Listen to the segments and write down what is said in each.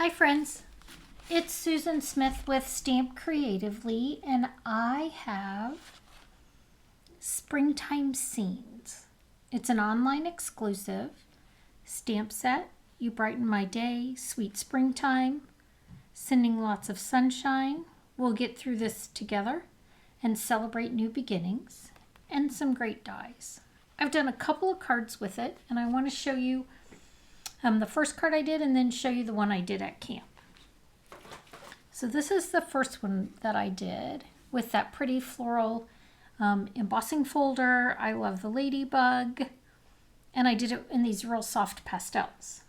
Hi friends, it's Susan Smith with Stamp Creatively, and I have Springtime Scenes. It's an online exclusive stamp set. You brighten my day, sweet springtime, sending lots of sunshine. We'll get through this together and celebrate new beginnings and some great dies. I've done a couple of cards with it, and I want to show you the first card I did and then show you the one I did at camp. So this is the first one that I did with that pretty floral embossing folder. I love the ladybug, and I did it in these real soft pastels.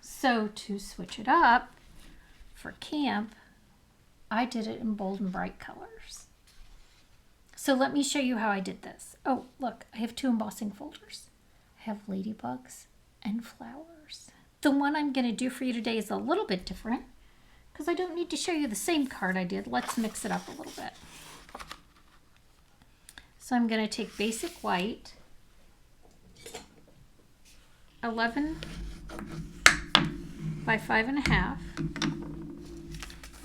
So to switch it up for camp, I did it in bold and bright colors. So let me show you how I did this. Oh, look, I have two embossing folders. I have ladybugs and flowers. The one I'm going to do for you today is a little bit different because I don't need to show you the same card I did. Let's mix it up a little bit. So I'm going to take basic white, 11 by 5.5.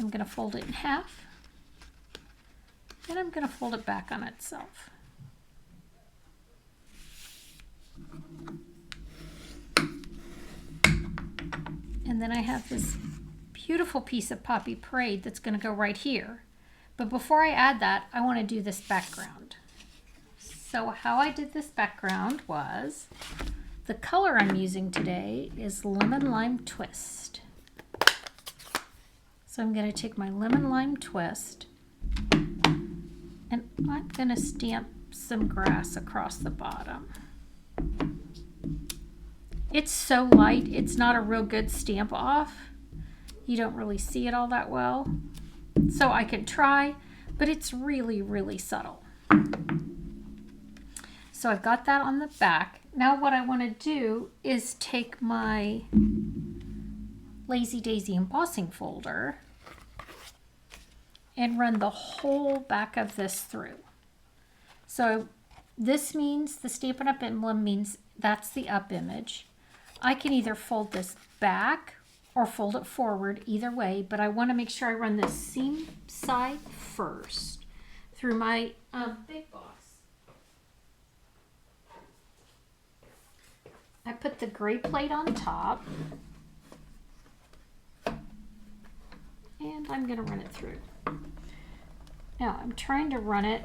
I'm going to fold it in half, and I'm going to fold it back on itself. And then I have this beautiful piece of Poppy Parade that's going to go right here. But before I add that, I want to do this background. So how I did this background was, the color I'm using today is Lemon Lime Twist. So I'm going to take my Lemon Lime Twist, and I'm going to stamp some grass across the bottom. It's so light, it's not a real good stamp off. You don't really see it all that well. So I can try, but it's really, really subtle. So I've got that on the back. Now what I want to do is take my Lazy Daisy embossing folder and run the whole back of this through. So this means the Stampin' Up! Emblem means that's the up image. I can either fold this back or fold it forward, either way, but I want to make sure I run this seam side first through my Big Boss. I put the gray plate on top, and I'm going to run it through. Now I'm trying to run it.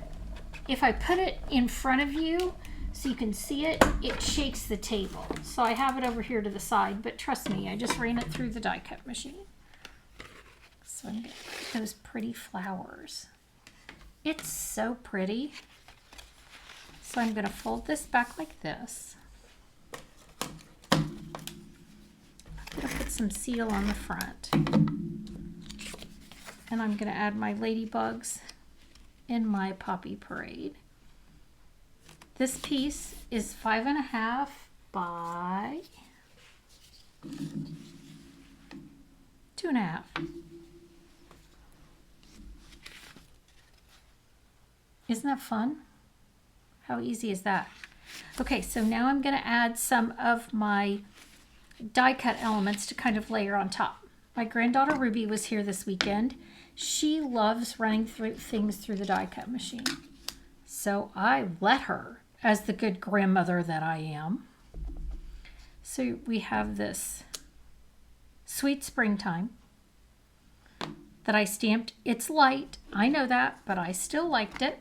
If I put it in front of you so you can see it, it shakes the table. So I have it over here to the side, but trust me, I just ran it through the die cut machine. So I'm going to get those pretty flowers. It's so pretty. So I'm going to fold this back like this. I'm going to put some seal on the front. And I'm going to add my ladybugs in my Poppy Parade. This piece is 5.5 by 2.5. Isn't that fun? How easy is that? Okay, so now I'm going to add some of my die cut elements to kind of layer on top. My granddaughter Ruby was here this weekend. She loves running things through the die cut machine. So I let her, as the good grandmother that I am. So we have this Sweet Springtime that I stamped. It's light, I know that, but I still liked it.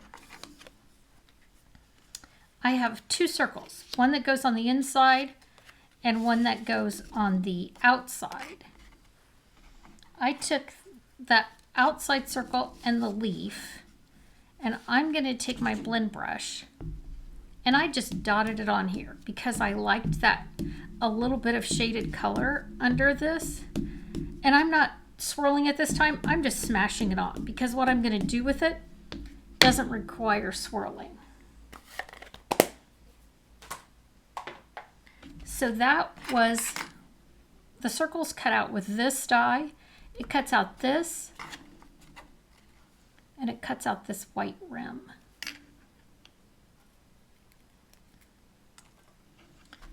I have two circles, one that goes on the inside and one that goes on the outside. I took that outside circle and the leaf, and I'm going to take my blend brush, and I just dotted it on here because I liked that a little bit of shaded color under this. And I'm not swirling it this time, I'm just smashing it on because what I'm going to do with it doesn't require swirling. So that was the circles cut out with this die. It cuts out this, and it cuts out this white rim.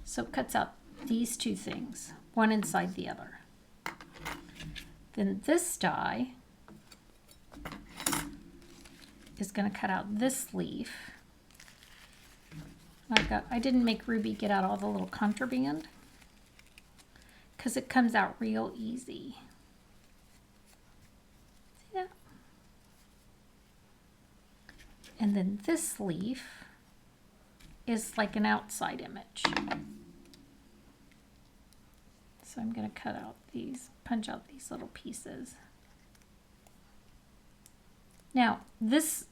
So it cuts out these two things, one inside the other. Then this die is going to cut out this leaf. I didn't make Ruby get out all the little contraband because it comes out real easy. See that? And then this leaf is like an outside image. So I'm going to cut out these, punch out these little pieces. Now this,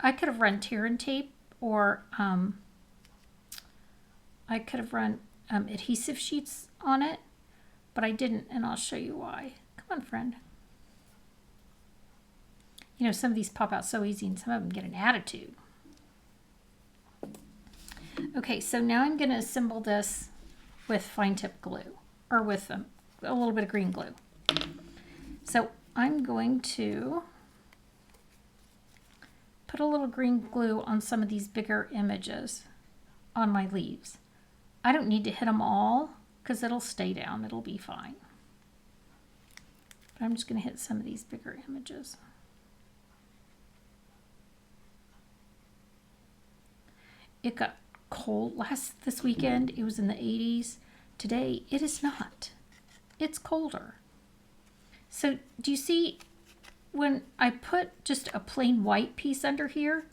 I could have run tear and tape, or I could have run adhesive sheets on it, but I didn't, and I'll show you why. Come on, friend. You know, some of these pop out so easy and some of them get an attitude. Okay, so now I'm going to assemble this with fine tip glue, or with a little bit of green glue. So I'm going to put a little green glue on some of these bigger images on my leaves. I don't need to hit them all because it'll stay down, it'll be fine. But I'm just going to hit some of these bigger images. It got cold this weekend. It was in the 80s. Today it is not. It's colder. So do you see when I put just a plain white piece under here,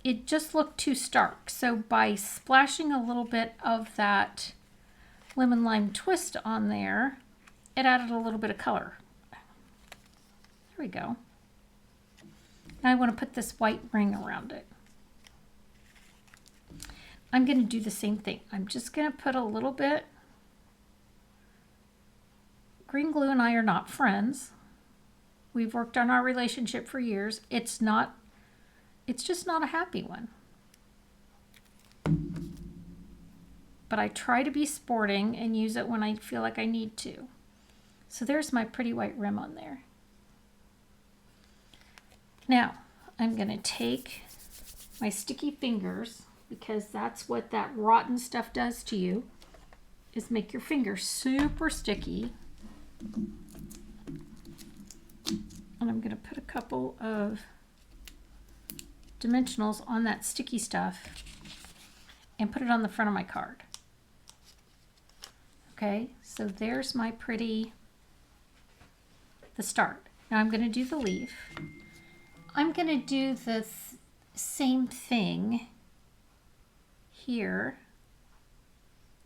it just looked too stark. So by splashing a little bit of that lemon lime twist on there, it added a little bit of color. There we go. Now I want to put this white ring around it. I'm going to do the same thing. I'm just going to put a little bit. Green glue and I are not friends. We've worked on our relationship for years. It's just not a happy one. But I try to be sporting and use it when I feel like I need to. So there's my pretty white rim on there. Now, I'm going to take my sticky fingers, because that's what that rotten stuff does to you, is make your fingers super sticky. And I'm going to put a couple of dimensionals on that sticky stuff and put it on the front of my card. Okay, so there's my pretty, the start. Now I'm going to do the leaf. I'm going to do the same thing here.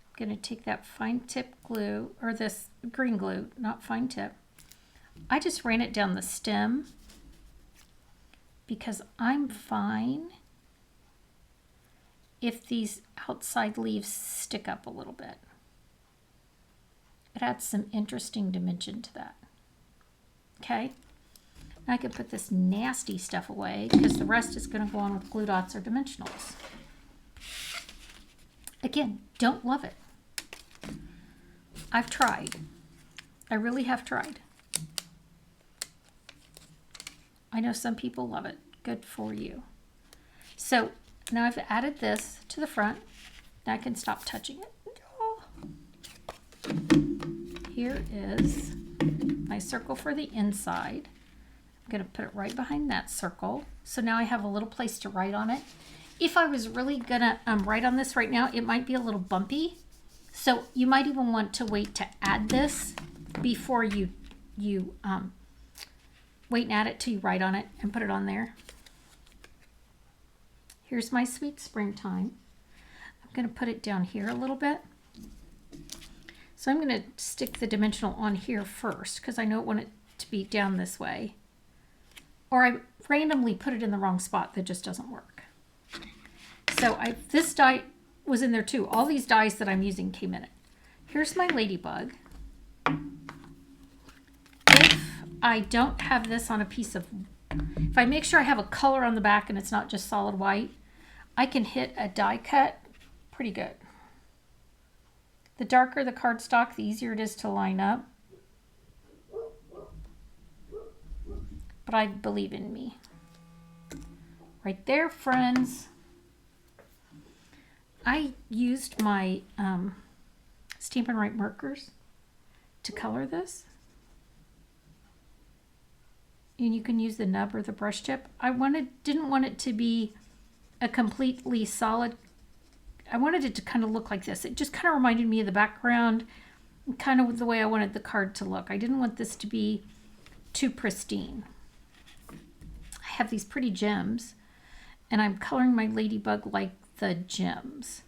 I'm going to take that fine tip glue, or this green glue, not fine tip. I just ran it down the stem because I'm fine if these outside leaves stick up a little bit. It adds some interesting dimension to that. Okay, I could put this nasty stuff away because the rest is going to go on with glue dots or dimensionals. Again, don't love it. I've tried. I really have tried. I know some people love it. Good for you. So now I've added this to the front. Now I can stop touching it. Here is my circle for the inside. I'm going to put it right behind that circle. So now I have a little place to write on it. If I was really going to write on this right now, it might be a little bumpy. So you might even want to wait to add this before you wait and add it till you write on it and put it on there. Here's my sweet springtime. I'm going to put it down here a little bit. So I'm going to stick the dimensional on here first because I know I want it to be down this way. Or I randomly put it in the wrong spot. That just doesn't work. So this die was in there too. All these dies that I'm using came in it. Here's my ladybug. If I don't have this on a piece of, if I make sure I have a color on the back and it's not just solid white, I can hit a die cut pretty good. The darker the cardstock, the easier it is to line up. But I believe in me. Right there, friends. I used my Stampin' Write markers to color this. And you can use the nub or the brush tip. Didn't want it to be a completely solid. I wanted it to kind of look like this. It just kind of reminded me of the background, kind of the way I wanted the card to look. I didn't want this to be too pristine. I have these pretty gems, and I'm coloring my ladybug like the gems.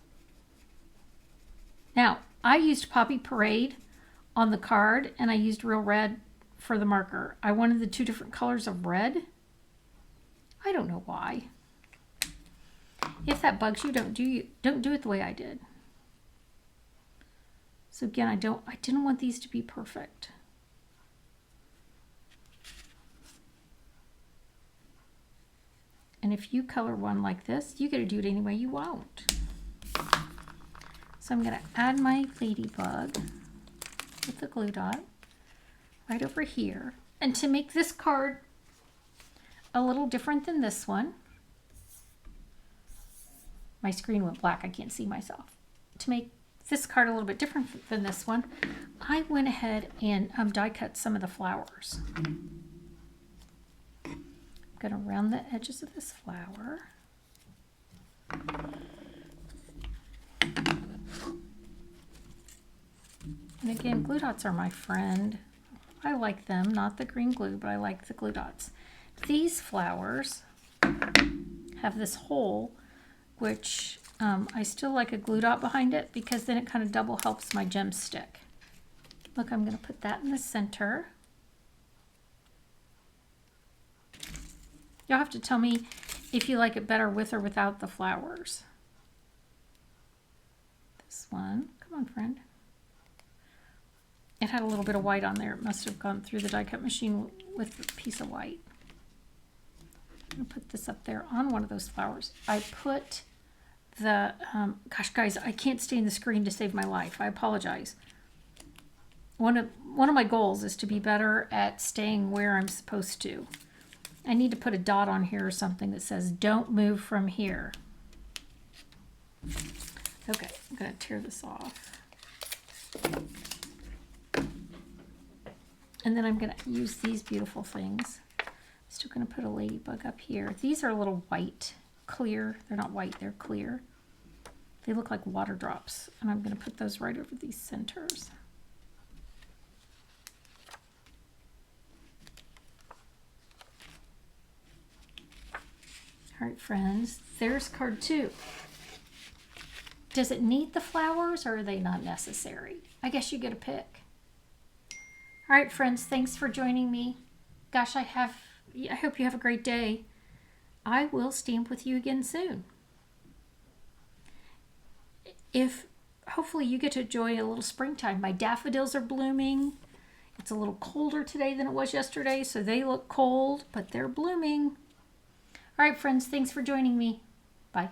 Now, I used Poppy Parade on the card, and I used Real Red for the marker. I wanted the two different colors of red. I don't know why. If that bugs you, don't do it the way I did. So again, I didn't want these to be perfect. And if you color one like this, you get to do it any way you want. So I'm going to add my ladybug with the glue dot right over here. And to make this card a little different than this one, my screen went black, I can't see myself. To make this card a little bit different than this one, I went ahead and die cut some of the flowers. I'm going to round the edges of this flower. And again, glue dots are my friend. I like them, not the green glue, but I like the glue dots. These flowers have this hole, which I still like a glue dot behind it because then it kind of double helps my gem stick. Look, I'm going to put that in the center. You'll have to tell me if you like it better with or without the flowers. This one, come on friend. It had a little bit of white on there. It must have gone through the die cut machine with a piece of white. I'm going to put this up there on one of those flowers. I put the, gosh guys, I can't stay in the screen to save my life. I apologize. One of my goals is to be better at staying where I'm supposed to. I need to put a dot on here or something that says, don't move from here. Okay, I'm going to tear this off. And then I'm going to use these beautiful things. Still going to put a ladybug up here. These are a little white, clear. They're not white, they're clear. They look like water drops. And I'm going to put those right over these centers. All right, friends, there's card 2. Does it need the flowers or are they not necessary? I guess you get a pick. All right, friends, thanks for joining me. Gosh, I hope you have a great day. I will stamp with you again soon. Hopefully you get to enjoy a little springtime. My daffodils are blooming. It's a little colder today than it was yesterday, so they look cold, but they're blooming. All right, friends, thanks for joining me. Bye.